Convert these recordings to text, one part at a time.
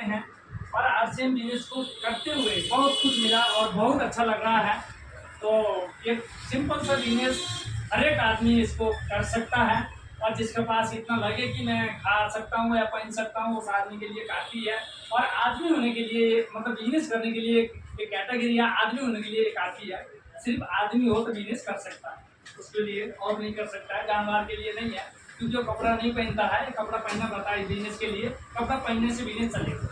हैं और RCM business को करते हुए बहुत कुछ मिला और बहुत अच्छा लग रहा है। तो एक सिंपल सा बिजनेस हर एक आदमी इसको कर सकता है और जिसके पास इतना लगे कि मैं खा सकता हूँ या पहन सकता हूँ उस आदमी के लिए काफ़ी है। और आदमी होने के लिए मतलब बिजनेस करने के लिए एक कैटेगरी है, आदमी होने के लिए काफ़ी है। सिर्फ आदमी हो तो बिजनेस कर सकता है, उसके लिए और नहीं कर सकता है, जानवर के लिए नहीं है। क्योंकि जो कपड़ा नहीं पहनता है, कपड़ा पहनना पड़ता है बिजनेस के लिए, कपड़ा पहनने से बिजनेस चलेगा।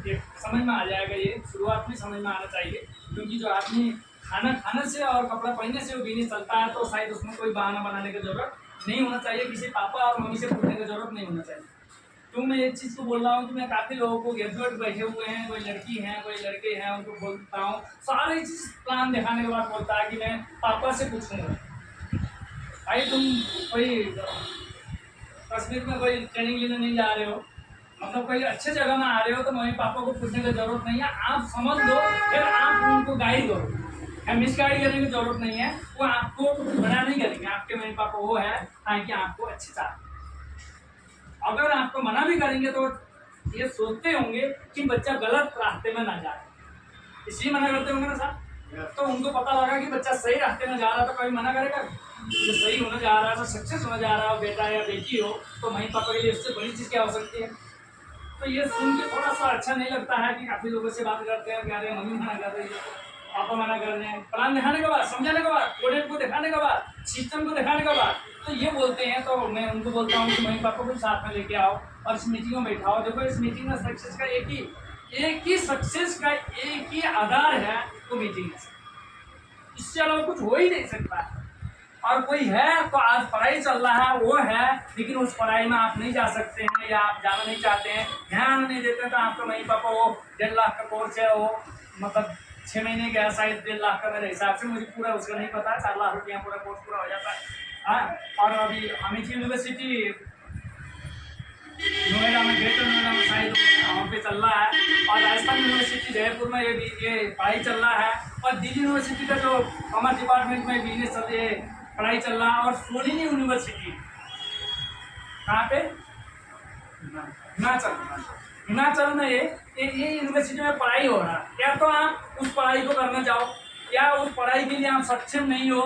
ये समझ में आ जाएगा, ये शुरुआत में समझ में आना चाहिए। क्योंकि जो आदमी खाना खाने से और कपड़ा पहनने से वो बिजनेस चलता है तो शायद उसमें कोई बहाना बनाने की जरूरत नहीं होना चाहिए, किसी पापा और मम्मी से पूछने की जरूरत नहीं होना चाहिए। तो मैं एक चीज़ को बोल रहा हूँ कि मैं काफ़ी लोगों को ग्रेजुएट बैठे हुए हैं, कोई लड़की हैं कोई लड़के हैं, उनको बोलता हूँ सारी चीज़ प्लान दिखाने के बाद बोलता है कि मैं पापा से पूछूंगा। भाई तुम कोई कश्मीर में कोई ट्रेनिंग लेने नहीं जा रहे हो, मतलब कोई अच्छे जगह में आ रहे हो तो मम्मी पापा को पूछने की जरूरत नहीं है। आप समझ लो, फिर आप उनको गाइड करो, मिस गाइड करने की जरूरत नहीं है। वो आपको मना नहीं करेंगे, आपके मम्मी पापा वो है ताकि आपको अच्छे चाहते। अगर आपको मना भी करेंगे तो ये सोचते होंगे कि बच्चा गलत रास्ते में ना जाए, इसलिए मना करते होंगे ना साहब। तो उनको पता लगा कि बच्चा सही रास्ते में जा रहा है तो कभी मना करेगा? जो सही होने जा रहा है, तो सक्सेस होने जा रहा है, बेटा या बेटी हो, तो मम्मी पापा के लिए उससे बड़ी चीज़ क्या हो सकती है? तो ये सुन के थोड़ा सा अच्छा नहीं लगता है कि काफ़ी लोगों से बात करते हैं, कह रहे हैं मम्मी मना कर रही है, पापा मना कर रहे हैं। प्लान दिखाने के बाद, समझाने के बाद, प्रोडक्ट को दिखाने के बाद, सिस्टम को दिखाने के बाद तो ये बोलते हैं। तो मैं उनको बोलता हूँ कि मम्मी पापा को साथ में लेके आओ और इस मीटिंग में बैठाओ। देखो इस मीटिंग में सक्सेस का एक ही सक्सेस का एक ही आधार है, वो मीटिंग है। इससे अलावा कुछ हो ही नहीं सकता है। और कोई है तो आज पढ़ाई चल रहा है वो है, लेकिन उस पढ़ाई में आप नहीं जा सकते हैं या आप जाना नहीं चाहते हैं, ध्यान नहीं देते, तो आपका मम्मी पापा वो 1.5 लाख का कोर्स है, वो मतलब 6 महीने का शायद 1.5 लाख का, मेरे हिसाब से, मुझे पूरा उसका नहीं पता, 4 लाख रुपया पूरा कोर्स पूरा हो जाता है। हाँ, और अभी अमेठी यूनिवर्सिटी नोएडा में, ग्रेटर नोएडा में शायद वहाँ पे चल रहा है। और राजस्थान यूनिवर्सिटी जयपुर में ये पढ़ाई चल रहा है। और दिल्ली यूनिवर्सिटी का जो कॉमर्स डिपार्टमेंट में बिजनेस चल रही है, पढ़ाई चल रहा है। और सोलिनी यूनिवर्सिटी कहाँ पे? हिमाचल में ये यूनिवर्सिटी में पढ़ाई हो रहा है। या तो आप उस पढ़ाई को करना चाहो, या उस पढ़ाई के लिए आप सक्षम नहीं हो,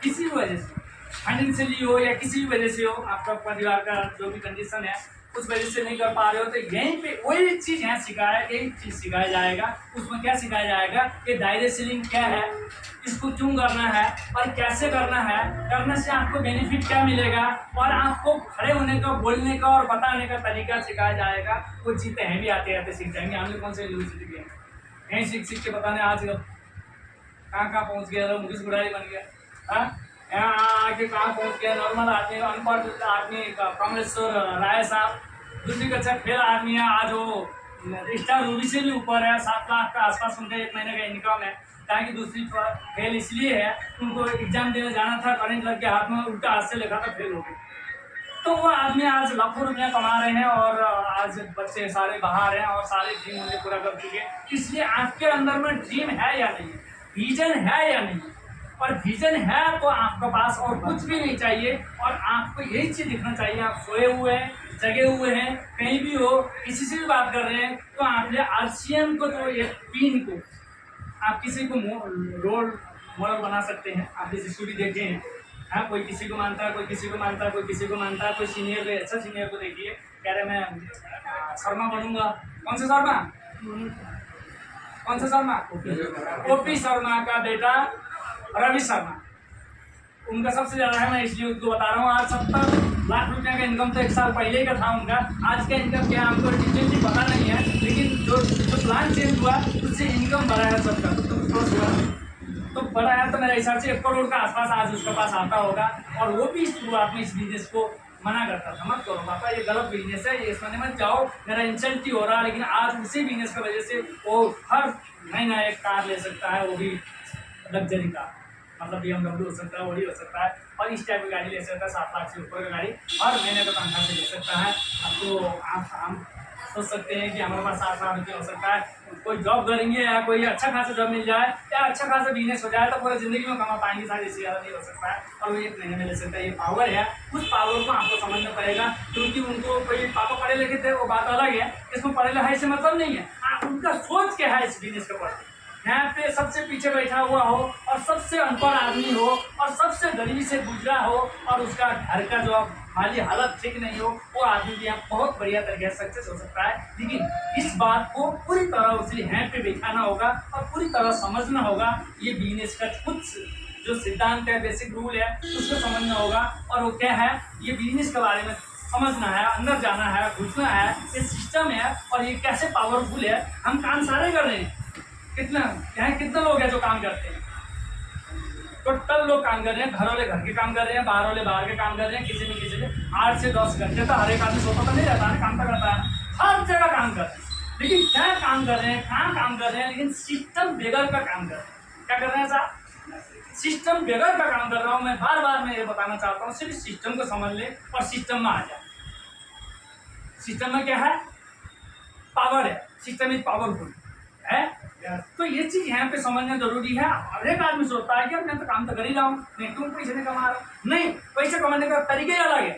किसी भी वजह से, फाइनेंशियली हो या किसी भी वजह से हो, आपका परिवार का जो भी कंडीशन है उस वजह से नहीं कर पा रहे हो, तो यहीं पे वही चीज़ यहाँ सिखाया, एक चीज़ सिखाया जाएगा। उसमें क्या सिखाया जाएगा कि डायरेक्ट सेलिंग क्या है, इसको क्यों करना है और कैसे करना है, करने से आपको बेनिफिट क्या मिलेगा, और आपको खड़े होने का, बोलने का और बताने का तरीका सिखाया जाएगा। वो जीते हैं भी आते आते सीख जाएंगे। हम लोग कौन से यूनिवर्सिटी के हैं, यहीं सीख सीख के बताने आज कहाँ कहाँ पहुँच गया, मुकेश गुड़ारी बन गया। हाँ, यहाँ आके कहाँ पहुँच गया, नॉर्मल आदमी, अनपढ़ आदमी, कमलेश्वर राय साहब दूसरी कक्षा फेल आदमी है, आज वो स्टार रूबी से भी ऊपर है, 7 लाख का आसपास उनका 1 महीने का इनकम है। कहा कि दूसरी फेल इसलिए है, उनको एग्जाम देने जाना था, करंट लग के हाथ में, उल्टा हाथ से लिखा था, फेल हो गए। तो वो आदमी आज लाखों रुपया कमा रहे हैं और आज बच्चे सारे बाहर हैं और सारे ड्रीम उन्हें पूरा कर चुके हैं। इसलिए आपके अंदर में ड्रीम है या नहीं, विजन है या नहीं, और विजन है तो आपके पास और कुछ भी नहीं चाहिए। और आपको यही चीज़ दिखना चाहिए, आप सोए हुए हैं, जगे हुए हैं, कहीं भी हो, किसी से भी बात कर रहे हैं, तो आपने आरसीएम को, जो ये पिन को, आप किसी को रोल मॉडल बना सकते हैं। आप जैसे स्टोरी देखे हैं, हाँ, कोई किसी को मानता है, कोई किसी को मानता है, कोई किसी को मानता है। कोई सीनियर को, अच्छा सीनियर को देखिए, कह रहे मैं शर्मा बनूंगा। कौन से शर्मा? कौन सा शर्मा? ओपी शर्मा का बेटा रवि शर्मा, उनका सबसे ज़्यादा है। मैं इसलिए उसको बता रहा हूँ। आज 70 लाख रुपया का इनकम तो 1 साल पहले का था उनका, आज का इनकम क्या हमको डिटेलली पता नहीं है, लेकिन जो प्लान चेंज हुआ उससे इनकम बढ़ा है सबका, तो बड़ा है। तो मेरे हिसाब से 1 करोड़ का आसपास आज उसके पास आता होगा। और वो भी शुरुआत में इस बिजनेस को मना करता था, मत करो पापा, ये गलत बिजनेस है, ये इसमें मत जाओ, मेरा इंसेंटिव हो रहा है। लेकिन आज उसी बिजनेस की वजह से वो हर महीना एक कार ले सकता है, वो भी लग्जरी कार, मतलब BMW हो सकता है, वही हो सकता है, और इस टाइप की गाड़ी ले सकता है, 7 लाख से ऊपर की गाड़ी हर महीने का तनख्वाह से ले सकता है। अब तो आप सोच सकते हैं कि हमारे पास 7 लाख रुपये हो सकता है, कोई जॉब करेंगे या कोई अच्छा खासा जॉब मिल जाए या अच्छा खासा बिजनेस हो जाए तो पूरी ज़िंदगी में कमा पाएंगे, शायद इससे ज़्यादा नहीं हो सकता है और वो 1 महीने में ले सकता है। ये पावर है, उस पावर को आपको समझना पड़ेगा, क्योंकि उनको कोई पापा पढ़े लिखे थे वो बात अलग है, इसमें पढ़े लिखे से मतलब नहीं है, उनका सोच क्या है इस बिजनेस के प्रति। यहाँ पे सबसे पीछे बैठा हुआ हो और सबसे अनपढ़ आदमी हो और सबसे गरीबी से गुजरा हो और उसका घर का जो माली हालत ठीक नहीं हो, वो आदमी भी यहाँ बहुत बढ़िया तरीके से सक्सेस हो सकता है। लेकिन इस बात को पूरी तरह उसे यहाँ पे बिठाना होगा और पूरी तरह समझना होगा। ये बिजनेस का कुछ जो सिद्धांत है, बेसिक रूल है, उसको समझना होगा। और वो क्या है, ये बिजनेस के बारे में समझना है, अंदर जाना है, घुसना है, ये सिस्टम है और ये कैसे पावरफुल है। हम काम सारे कर रहे हैं, कितना यहाँ कितने लोग हैं जो काम करते हैं, टोटल लोग काम कर रहे हैं, घर वाले घर के काम कर रहे हैं, बाहर वाले बाहर के काम कर रहे हैं, किसी न किसी ने 8 से 10 घंटे तो हर एक आदमी सोता तो नहीं रहता है, काम तो करता है, हर जगह काम कर रहे हैं। लेकिन क्या काम कर रहे हैं, कहाँ काम कर रहे हैं, लेकिन सिस्टम बेगर का काम कर रहे हैं। क्या कर रहे हैं साहब, सिस्टम बेगर का काम कर रहा हूँ मैं। बार बार मैं ये बताना चाहता हूँ, सिर्फ सिस्टम को समझ ले और सिस्टम में आ जाए। सिस्टम में क्या है, पावर है, सिस्टम इज पावरफुल है। तो ये चीज यहाँ पे समझना जरूरी है। हर एक आदमी सोचता है कि मैं तो काम तो कर ही रहा हूँ, नहीं तुम पैसे नहीं कमा रहा। नहीं, पैसे कमाने का तरीका ही अलग है,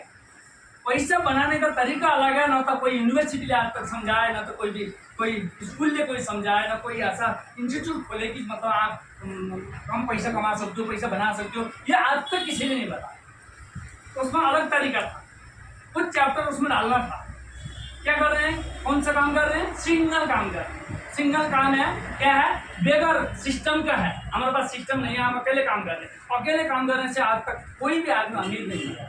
पैसा बनाने का तरीका अलग है। ना तो कोई यूनिवर्सिटी आज तक समझाए, ना तो कोई स्कूल ले कोई समझाए, ना कोई ऐसा इंस्टीट्यूट खोले कि मतलब आप कम पैसा कमा सकते हो, पैसा बना सकते हो, ये आज तक किसी ने नहीं बताया। तो उसमें अलग तरीका था, कुछ चैप्टर उसमें डालना था। क्या कर रहे हैं, कौन सा काम कर रहे हैं, सिंगल काम कर रहे हैं। सिंगल काम है, क्या है, बेगर सिस्टम का है। हमारे पास सिस्टम नहीं है, हम अकेले काम कर रहे हैं। अकेले काम करने से आज तक कोई भी आदमी अमीर नहीं बना,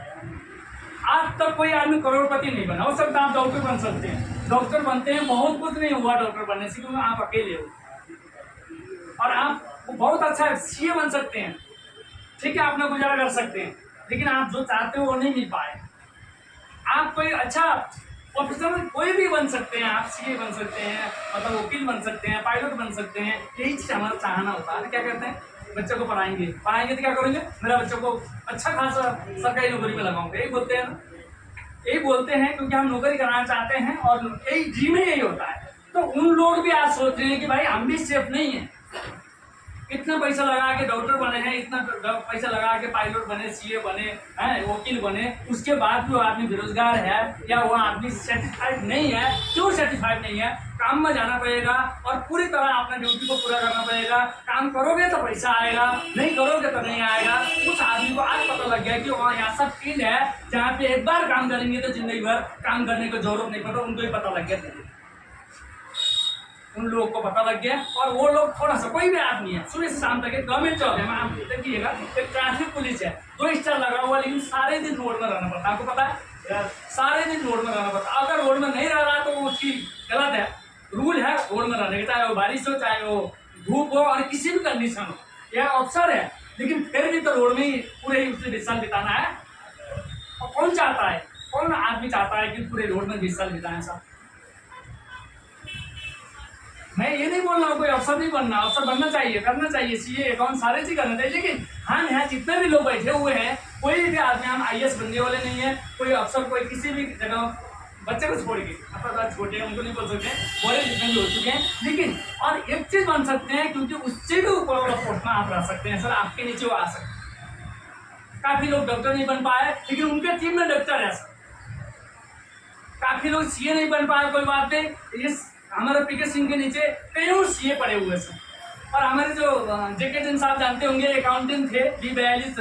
आज तक कोई आदमी करोड़पति नहीं बना। हो सकता है आप डॉक्टर बन सकते हैं, डॉक्टर बनते हैं, बहुत कुछ नहीं हुआ डॉक्टर बनने से, क्योंकि आप अकेले हो। और आप बहुत अच्छा सीए बन सकते हैं, ठीक है, अपना गुजारा कर सकते हैं, लेकिन आप जो चाहते हो वो नहीं मिल पाए। आप कोई अच्छा प्रोफेसर कोई भी बन सकते हैं, आप सीए बन सकते हैं, मतलब वकील बन सकते हैं, पायलट बन सकते हैं। यही चीज़ हमारा चाहना होता है। क्या करते हैं, बच्चे को पढ़ाएंगे तो क्या करेंगे, मेरा बच्चों को अच्छा खासा सरकारी नौकरी में लगाऊंगा, यही बोलते हैं ना, यही बोलते हैं, क्योंकि हम नौकरी कराना चाहते हैं और यही ड्रीम ही यही होता है। तो उन लोग भी आज सोच रहे हैं कि भाई हम भी सेफ नहीं है, इतना पैसा लगा के डॉक्टर बने हैं, इतना पैसा लगा के पायलट बने, सीए बने हैं, वकील बने, उसके बाद भी वो आदमी बेरोजगार है या वो आदमी सर्टिफाइड नहीं है। क्यों सर्टिफाइड नहीं है, काम में जाना पड़ेगा और पूरी तरह अपने ड्यूटी को पूरा करना पड़ेगा। काम करोगे तो पैसा आएगा, नहीं करोगे तो नहीं आएगा। उस आदमी को आज पता लग गया कि वहाँ ऐसा फील्ड है जहाँ पे एक बार काम करेंगे तो जिंदगी भर काम करने की जरूरत नहीं पड़ता। उनको ही पता लग गया, उन लोगों को पता लग गया। और वो लोग थोड़ा सा, कोई भी आदमी है, सुबह से शाम तक एक गवर्नमेंट जॉब है, मैं आप देखिएगा, एक ट्रैफिक पुलिस है, 2 स्टार लगा हुआ, लेकिन सारे दिन रोड में रहना पड़ता है। आपको पता है, सारे दिन रोड में रहना पड़ता है। अगर रोड में नहीं रह रहा तो वो चीज गलत है। रूल है रोड में रहने का, चाहे वो बारिश हो, चाहे वो धूप हो, और किसी भी कंडीशन हो, यह अवसर है। लेकिन फिर भी तो रोड में ही पूरे ही उससे 20 साल बिताना है। और कौन चाहता है, कौन आदमी चाहता है कि पूरे रोड में 20 साल बिताएं साहब। मैं ये नहीं बोल रहा हूँ कोई अफसर नहीं बनना, अफसर बनना चाहिए, करना चाहिए, सीए अकाउंट सारे चीज करना चाहिए। लेकिन हम यहाँ जितने भी लोग बैठे हुए हैं, कोई भी आदमी, हम IAS बनने वाले नहीं है, कोई अफसर, कोई किसी भी जगह, बच्चे को छोड़ के, अपना छोटे हैं उनको नहीं बोल सकते, बड़े जितने भी हो चुके हैं। लेकिन और एक चीज बन सकते हैं, क्योंकि उससे भी ऊपर वाला पोस्ट में आप रह सकते हैं सर, आपके नीचे वो आ सकते हैं। काफी लोग डॉक्टर नहीं बन पाए, लेकिन उनके टीम में डॉक्टर है सर। काफी लोग सीए नहीं बन पाए, कोई बात नहीं, इस हमारे PK सिंह के नीचे कई और सीए पड़े हुए हैं। और हमारे जो JK जैन साहब जानते होंगे, अकाउंटेंट थे, B42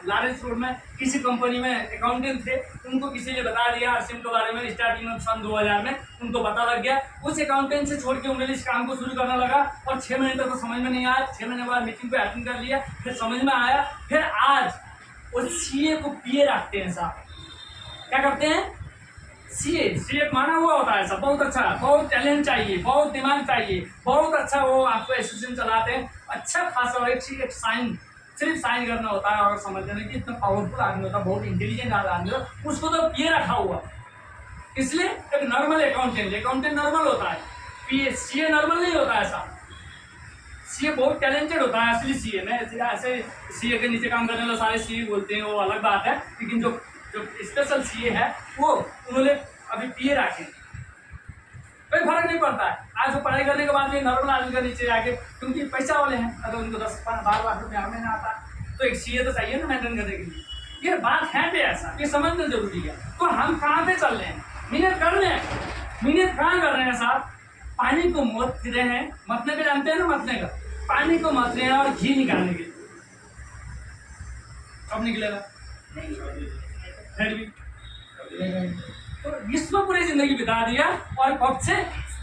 लॉरेंस रोड में किसी कंपनी में अकाउंटेंट थे। उनको किसी ने बता दिया अरसिम के बारे में, स्टार्टिंग में सन 2000 में उनको पता लग गया। उस अकाउंटेंट से छोड़ के उन्होंने इस काम को शुरू करना लगा और 6 महीने तक तो समझ में नहीं आया। 6 महीने बाद मीटिंग को अटेंड कर लिया, फिर समझ में आया। फिर आज उस सीए को PA रखते हैं साहब। क्या करते हैं, सीए माना हुआ होता है सब, बहुत अच्छा, बहुत टैलेंट चाहिए, बहुत दिमाग चाहिए, बहुत अच्छा वो आपको एसोसिएशन चलाते हैं, अच्छा खासा एक साइन, सिर्फ साइन करना होता है और समझ लेना कि इतना पावरफुल आदमी होता है, बहुत इंटेलिजेंट आदमी होता है, उसको तो PA रखा हुआ। इसलिए एक नॉर्मल अकाउंटेंट नॉर्मल होता है, सीए नॉर्मल नहीं होता है साहब। सीए बहुत टैलेंटेड होता है असली सीए में। ऐसे सीए के नीचे काम करने वाले सारे सीए बोलते हैं, वो अलग बात है। लेकिन जो स्पेशल सीए है वो उन्होंने अभी PA रखे। कोई फर्क नहीं पड़ता है। आज वो पढ़ाई करने के बाद भी नॉर्मल आदमी का नीचे जाके, क्योंकि पैसा वाले हैं, अगर उनको 10-12 लाख रुपये महीना आता है तो एक सीए तो चाहिए ना मेंटेन करने के लिए। ये बात है पे ऐसा, ये समझना जरूरी है। तो हम कहाँ पे चल रहे हैं? मेहनत कर रहे हैं। मेहनत कहाँ कर रहे हैं साहब? पानी को मत रहे हैं, मतने पे जानते हैं ना, मतने का पानी को मत रहे हैं और घी निकालने के लिए। कब निकलेगा? फिर भी तो इसमें पूरी जिंदगी बिता दिया, और कब से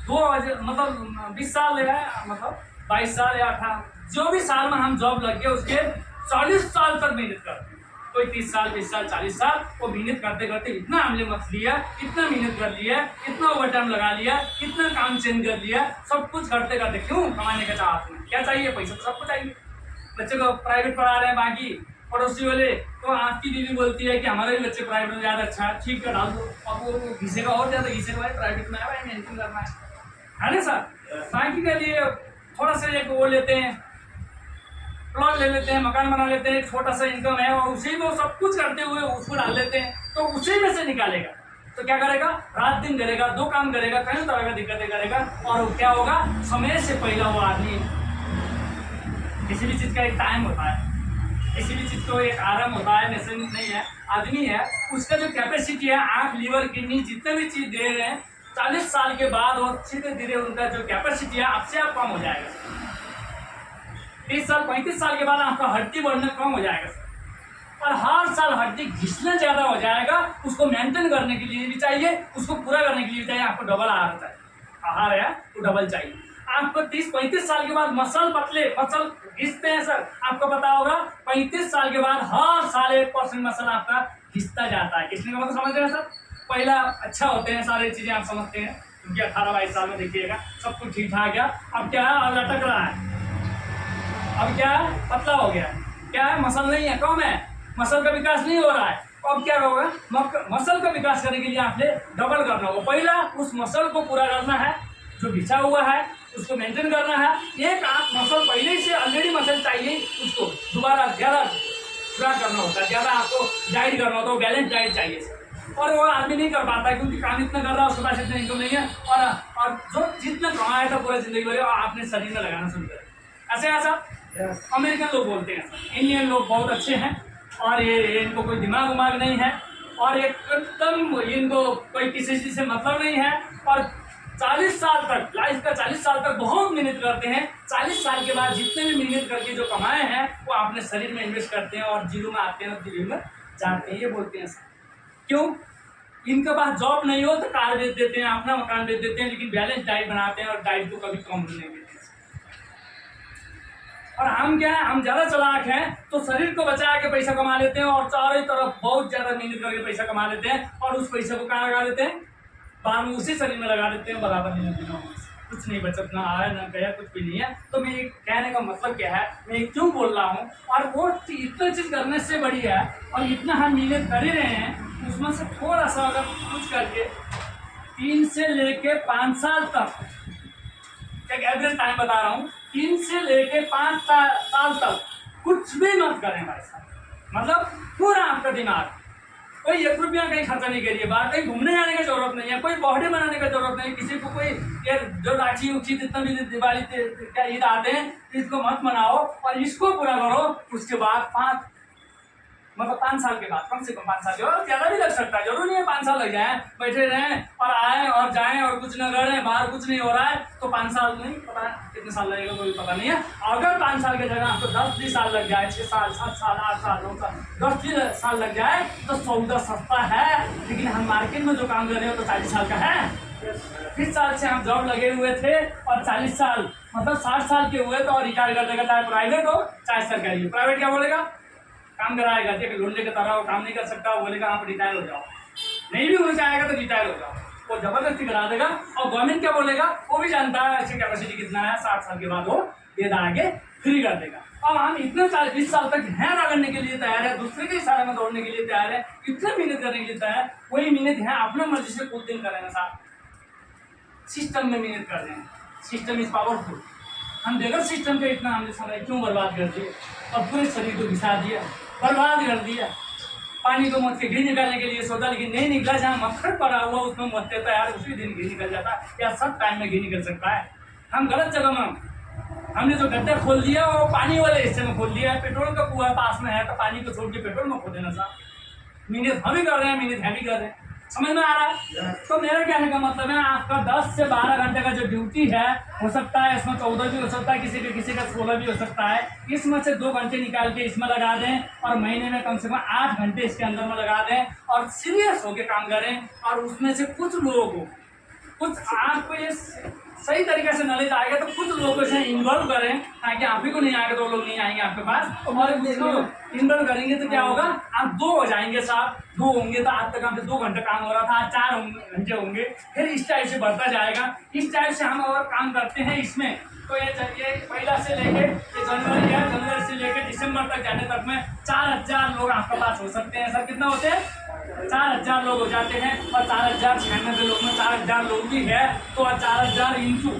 20 साल है, मतलब 22 साल या 18 जो भी साल में हम जॉब लग गए, उसके 40 साल तक मेहनत करते हैं। कोई 30 साल 20 साल 40 साल वो मेहनत करते करते इतना हमने मत लिया, इतना मेहनत कर लिया, इतना ओवर टाइम लगा लिया, इतना काम चेंज कर लिया, सब कुछ करते करते क्यों? कमाने का चाहते हैं। क्या चाहिए? पैसा तो सबको चाहिए। बच्चे को प्राइवेट पढ़ा रहे हैं, बाकी पड़ोसी वाले तो आपकी बीवी बोलती है कि हमारे भी बच्चे प्राइवेट में ज़्यादा अच्छा है, ठीक है डाल दो। अब वो घिसेगा और ज़्यादा घिसेगा, भाई प्राइवेट में आया मेहनत करना है ना सर। बाकी के लिए थोड़ा सा एक वो लेते हैं, प्लॉट ले लेते हैं, मकान बना लेते हैं, छोटा सा इनकम है, और उसी में सब कुछ करते हुए उसको डाल लेते हैं, तो उसी में से निकालेगा तो क्या करेगा? रात दिन करेगा, 2 काम करेगा, कई तरह का दिक्कतें करेगा, और क्या होगा? समय से पहले वो आदमी, किसी भी चीज़ का एक टाइम होता है, किसी भी चीज़ को एक आराम होता है, वैसे नहीं है। आदमी है, उसका जो कैपेसिटी है, आँख लीवर किडनी जितने भी चीज़ दे रहे हैं, 40 साल के बाद वो धीरे धीरे उनका जो कैपेसिटी है आपसे आप कम हो जाएगा। 30 साल 35 साल के बाद आपका हड्डी बढ़ना कम हो जाएगा, और हर साल हड्डी घिसना ज़्यादा हो जाएगा। उसको मेंटेन करने के लिए भी चाहिए, उसको पूरा करने के लिए चाहिए आपको डबल आहार चाहिए। आहार है तो डबल चाहिए आपको। 30-35 साल के बाद मसल पतले, मसल घिसते हैं सर, आपको पता होगा। 35 साल के बाद हर साल 1% मसल आपका घिसता जाता है। घिसने का मतलब समझ रहे हैं सर? पहला अच्छा होते हैं सारी चीज़ें, आप समझते हैं, क्योंकि 18-22 साल में देखिएगा सब कुछ ठीक ठाक है। अब क्या है? अब लटक रहा है, अब क्या है? पतला हो गया। क्या है? मसल नहीं है, कम है, मसल का विकास नहीं हो रहा है। अब क्या होगा? मसल का विकास करने के लिए आपने डबल करना होगा। पहला उस मसल को पूरा करना है जो बिछा हुआ है, उसको मेंटेन करना है। एक आप मसल पहले से ऑलरेडी मसल चाहिए, उसको दोबारा ज़्यादा पूरा करना होता है, ज़्यादा आपको डाइट करना होता है, बैलेंस डाइट चाहिए। और वो आदमी नहीं कर पाता है क्योंकि काम इतना कर रहा है, उसके पास इतना इनकम नहीं है, और जो जितना कमाया था पूरा जिंदगी भर आपने शरीर में लगाना शुरू किया। ऐसे ऐसा अमेरिकन लोग बोलते हैं, इंडियन लोग बहुत अच्छे हैं, और ये इनको कोई दिमाग उमाग नहीं है, और एकदम इनको कोई किसी चीज़ से मतलब नहीं है, और 40 साल तक, लाइफ का 40 साल तक बहुत मेहनत करते हैं। 40 साल के बाद जितने भी मेहनत करके जो कमाए हैं वो अपने शरीर में इन्वेस्ट करते हैं, और जीरो में आते हैं और जीरो में जाते हैं। ये बोलते हैं सर, क्यों? इनके पास जॉब नहीं हो तो कार बेच देते हैं, अपना मकान बेच देते हैं, लेकिन बैलेंस डाइट बनाते हैं, और डाइट को कभी कम नहीं देते। और हम क्या है? हम ज़्यादा चालाक हैं, तो शरीर को बचा के पैसा कमा लेते हैं, और चारों तरफ बहुत ज़्यादा मेहनत करके पैसा कमा लेते हैं, और उस पैसे को कहाँ लगा देते हैं? बाद में उसी शरीर में लगा देते हैं, बराबर नहीं, कुछ नहीं बचत, ना आया ना गया, कुछ भी नहीं है। तो मैं कहने का मतलब क्या है, मैं क्यों बोल रहा हूँ? और वो इतना चीज़ करने से बड़ी है, और इतना हम मेहनत कर ही रहे हैं, उसमें से थोड़ा सा अगर कुछ करके 3 से लेके 5 साल तक, एक एवरेज टाइम बता रहा हूँ, 3 से लेके 5 साल तक कुछ भी मत करें भाई साहब। मतलब पूरा आपका दिमाग, कोई 1 रुपया कहीं खर्चा नहीं करिए, बाहर कहीं घूमने जाने की जरूरत नहीं है, कोई बॉडी बनाने की जरूरत नहीं है, किसी को कोई ये जो राखी उखी जितना भी दिवाली क्या ईद आते हैं, इसको मत मनाओ, और इसको पूरा करो। उसके बाद 5 साल के बाद, कम से कम 5 साल के बाद, ज़्यादा भी लग सकता है, जरूरी नहीं है 5 साल लग जाए, बैठे रहें और आए और जाएं और कुछ न करें, बाहर कुछ नहीं हो रहा है, तो 5 साल नहीं पता कितने साल लगेगा, कोई पता नहीं है। अगर 5 साल की जगह आपको 10-20 साल लग जाए, 6 साल 7 साल 8 साल 9 साल 10 साल लग जाए, तो सौदा सस्ता है। लेकिन हम मार्केट में जो काम कर रहे हो तो 40 साल का है। 20 साल से हम जॉब लगे हुए थे, और 40 साल मतलब 60 साल के हुए तो रिटायर कर देगा, चाहे प्राइवेट हो चाहे सरकारी हो। प्राइवेट क्या बोलेगा? काम कराएगा, देखिए ढूंढने की तरह वो काम नहीं कर सकता, वो बोलेगा आप रिटायर हो जाओ, नहीं भी होना चाहेगा तो रिटायर हो जाओ, वो जबरदस्ती करा देगा। और गवर्नमेंट क्या बोलेगा? वो भी जानता है अच्छी कैपेसिटी कितना है, 60 साल के बाद वो दे आगे फ्री कर देगा। अब हम इतने 20 साल तक हैं रगड़ने के लिए तैयार है, दूसरे के इशारे में दौड़ने के लिए तैयार है, इतना मेहनत करने के लिए तैयार है। वही मेहनत है अपना मर्जी से कुछ दिन करेंगे साहब, सिस्टम में मेहनत कर रहे हैं। System is powerful. हम देखो सिस्टम पे इतना हमने समय क्यों बर्बाद कर दिया, और पूरे शरीर को घिसा दिया, बर्बाद कर दिया। पानी को मत के घी निकालने के लिए सोचा, लेकिन नहीं निकला। जहाँ मक्खन पड़ा हुआ उसमें मत देता यार, उसी दिन घी निकल जाता। या सब टाइम में घी निकल सकता है? हम गलत जगह में हमने जो गड्ढा खोल दिया वो पानी वाले हिस्से में खोल दिया है। पेट्रोल का कुआं पास में है तो पानी को छोड़ के पेट्रोल में खोल देना साहब। मिनट हम भी कर रहे हैं, मिनट हम भी कर रहे हैं। समझ में आ रहा है? तो मेरा कहने का मतलब है आपका 10 से 12 घंटे का जो ड्यूटी है, हो सकता है इसमें 14 भी हो सकता है, किसी का 16 भी हो सकता है। इसमें से 2 घंटे निकाल के इसमें लगा दें और महीने में कम से कम 8 घंटे इसके अंदर में लगा दें और सीरियस होकर काम करें। और उसमें से कुछ लोगों को, कुछ आपको ये सही तरीके से नॉलेज आएगा तो कुछ लोगों को इसमें इन्वॉल्व करें, ताकि आप ही को नहीं आएगा तो लोग नहीं आएंगे आपके पास। और इसको इन्वॉल्व करेंगे तो क्या होगा, आप 2 हो जाएंगे साहब। 2 होंगे तो आज तक हमसे 2 घंटे काम हो रहा था, आज 4 घंटे होंगे। फिर इस टाइप से बढ़ता जाएगा। इस टाइप से हम अगर काम करते हैं इसमें, तो ये चलिए पहला से लेके ये जनवरी है, जनवरी से लेके दिसंबर तक जाने तक में 4000 लोग आपके पास हो सकते हैं। सर कितना होते हैं? 4000 लोग हो जाते हैं। और 4096 लोग में 4000 लोग भी है तो 4000 इंटू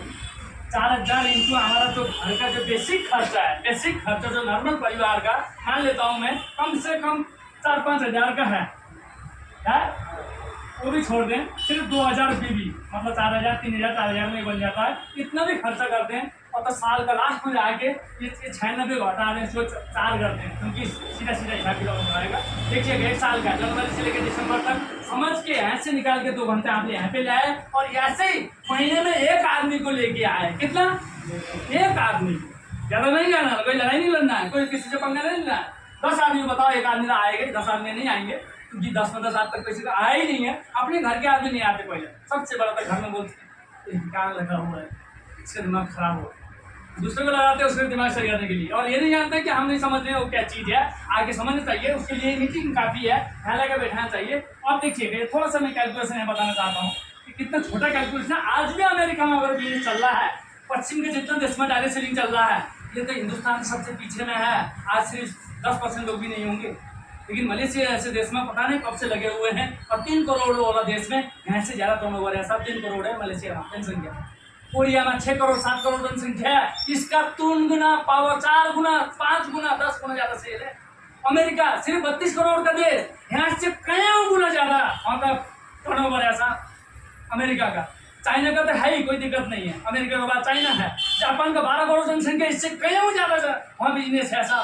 हमारा जो घर का जो बेसिक खर्चा है, बेसिक खर्चा जो नॉर्मल परिवार का मान लेता हूँ मैं, कम से कम 4-5 हज़ार का है, वो भी छोड़ दें। सिर्फ 2000 बीबी मतलब 4000, 3000, 4000 में बन जाता है। इतना भी खर्चा करते हैं और तो साल का लास्ट में जाके ये 96 घटा दें, इसको 4 करते हैं, क्योंकि सीधा हिसाब किताब आएगा। देखिए 1 साल का जनवरी से लेकर दिसंबर तक समझ के ऐसे निकाल के 2 घंटे आपने यहाँ पे लाए और ऐसे ही महीने में 1 आदमी को लेके आए। कितना? 1 आदमी, ज़्यादा नहीं आना, कोई लड़ाई नहीं लड़ना है, कोई किसी से पंगा नहीं लेना है। 10 आदमी बताओ, 1 आदमी तो आएंगे, 10 आदमी नहीं आएंगे, क्योंकि 10 में 10 आज तक किसी का आया ही नहीं है। अपने घर के आदमी नहीं आते। पहले सबसे बड़ा तो घर में बोलते कान लगा हुआ है, इसका दिमाग खराब हो, दूसरे को लगाते हैं उसके दिमाग सही करने के लिए, और ये नहीं जानते कि हम नहीं समझ रहे वो क्या चीज़ है, आगे समझना चाहिए। उसके लिए मीटिंग काफ़ी है, ध्यान लगा बैठाना चाहिए। और देखिए थोड़ा सा मैं कैलकुलेशन है बताना चाहता हूँ कि कितना छोटा कैलकुलेशन है। आज भी अमेरिका में अगर बिजनेस चल रहा है, पश्चिम के जितना देश में डायरेक्ट सेलिंग चल रहा है, ये तो हिंदुस्तान सबसे पीछे में है। आज सिर्फ 10% लोग भी नहीं होंगे, लेकिन मलेशिया ऐसे देश में पता नहीं कब से लगे हुए हैं। और 3 करोड़ वाला देश में यहाँ से ज़्यादा टर्नओवर है, सब 3 करोड़ है मलेशिया में जनसंख्या। कोरिया में 6 करोड़ 7 करोड़ जनसंख्या है, इसका 3 गुना पावर, 4 गुना, 5 गुना, 10 गुना ज़्यादा सेल है। अमेरिका सिर्फ 32 करोड़ का देश, यहाँ से कई गुना ज़्यादा वहाँ का टर्नओवर है ऐसा अमेरिका का। चाइना का तो है ही, कोई दिक्कत नहीं है, अमेरिका के बाद चाइना है। जापान का 12 करोड़ जनसंख्या, इससे कई ज़्यादा वहाँ बिजनेस है ऐसा।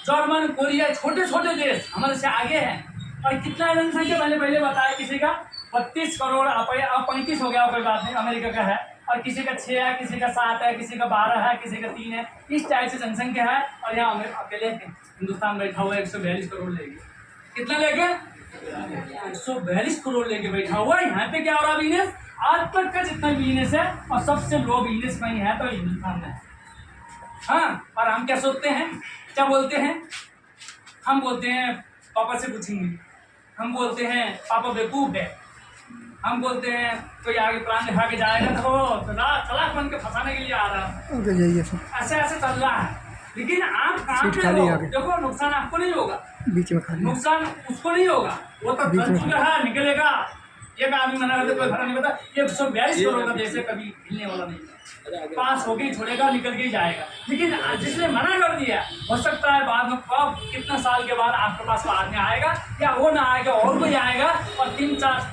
जर्मन, कोरिया, छोटे छोटे देश हमारे से आगे हैं। और कितना जनसंख्या पहले बताया, किसी का 32 करोड़, अब 35 हो गया, कोई बात नहीं, अमेरिका का है। और किसी का 6 है, किसी का 7 है, किसी का 12 है, किसी का 3 है, इस टाइप से जनसंख्या है। और यहाँ अकेले हिंदुस्तान बैठा हुआ है 142 करोड़ लेके। कितना लेके? 142 करोड़ लेके बैठा हुआ है। यहाँ पे क्या हो रहा बिजनेस? आज तक का जितना बिजनेस है और सबसे लो बिजनेस कहीं है तो हिंदुस्तान में। हाँ, और हम क्या सोचते हैं, क्या बोलते हैं? हम बोलते हैं पापा से पूछेंगे, हम बोलते हैं पापा बेवकूफ़ है, हम बोलते हैं कोई आगे प्लान दिखा के जाएगा तो चलाक बन के फंसाने के लिए आ रहा है। ऐसे ऐसे चल रहा है। लेकिन आप काम पे हो, देखो नुकसान आपको नहीं होगा, बीच में खाली नुकसान उसको नहीं होगा, वो तो चल चुका है, निकलेगा। एक आदमी मना करते कोई फर्क नहीं पड़ता। 142 करोड़ का देश है, कभी हिलने वाला नहीं, पास होके ही छोड़ेगा, निकल के ही जाएगा। लेकिन जिसने मना कर दिया, हो सकता है बाद में कब कितना साल के बाद आपके पास आदमी आएगा या वो ना आएगा और कोई आएगा और 3-4